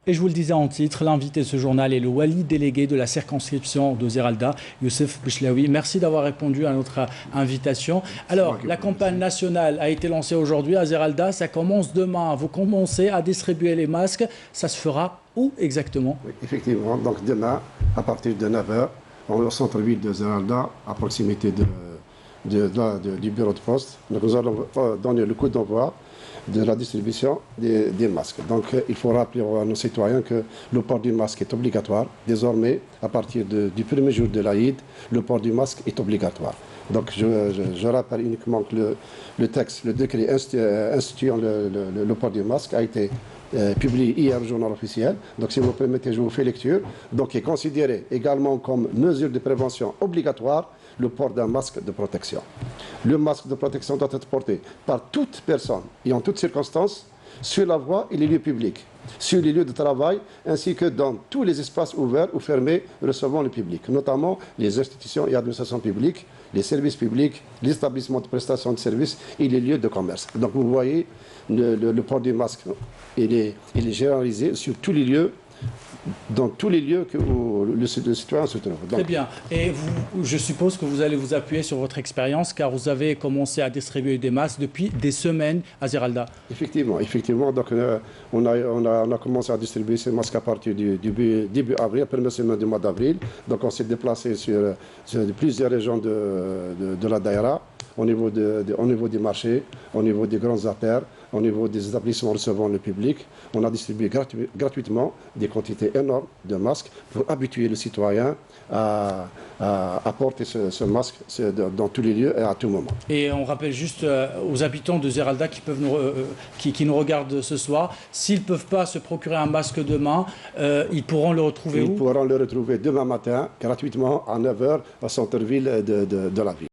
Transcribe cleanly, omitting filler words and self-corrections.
Et je vous le disais en titre, l'invité de ce journal est le wali délégué de la circonscription de Zeralda, Youssef Bichlaoui. Merci d'avoir répondu à notre invitation. Alors, la campagne nationale a été lancée aujourd'hui à Zeralda. Ça commence demain. Vous commencez à distribuer les masques. Ça se fera où exactement? Oui, effectivement. Donc demain, à partir de 9 h, au centre-ville de Zeralda, à proximité du bureau de poste, donc nous allons donner le coup d'envoi de la distribution des masques. Donc il faut rappeler à nos citoyens que le port du masque est obligatoire. Désormais, à partir du premier jour de l'Aïd, le port du masque est obligatoire. Donc je rappelle uniquement que le texte, le décret instituant le port du masque a été publié hier au journal officiel. Donc si vous permettez, je vous fais lecture. Donc il est considéré également comme mesure de prévention obligatoire le port d'un masque de protection. Le masque de protection doit être porté par toute personne et en toutes circonstances sur la voie et les lieux publics, sur les lieux de travail, ainsi que dans tous les espaces ouverts ou fermés recevant le public, notamment les institutions et administrations publiques, les services publics, les établissements de prestation de services et les lieux de commerce. Donc vous voyez, le port du masque, il est généralisé sur tous les lieux, dans tous les lieux où le citoyen se trouve. Donc, très bien. Et vous, je suppose que vous allez vous appuyer sur votre expérience, car vous avez commencé à distribuer des masques depuis des semaines à Zeralda. Effectivement. Donc, on a commencé à distribuer ces masques à partir du début avril, la première semaine du mois d'avril. Donc on s'est déplacé sur plusieurs régions de la Daïra, au niveau des marchés, au niveau des grandes artères, au niveau des établissements recevant le public. On a distribué gratuitement des quantités énormes de masques pour habituer le citoyen à porter ce masque dans tous les lieux et à tout moment. Et on rappelle juste aux habitants de Zeralda qui nous regardent ce soir, s'ils ne peuvent pas se procurer un masque demain, ils pourront le retrouver où? Ils pourront le retrouver demain matin, gratuitement, à 9 h, au centre-ville de la ville.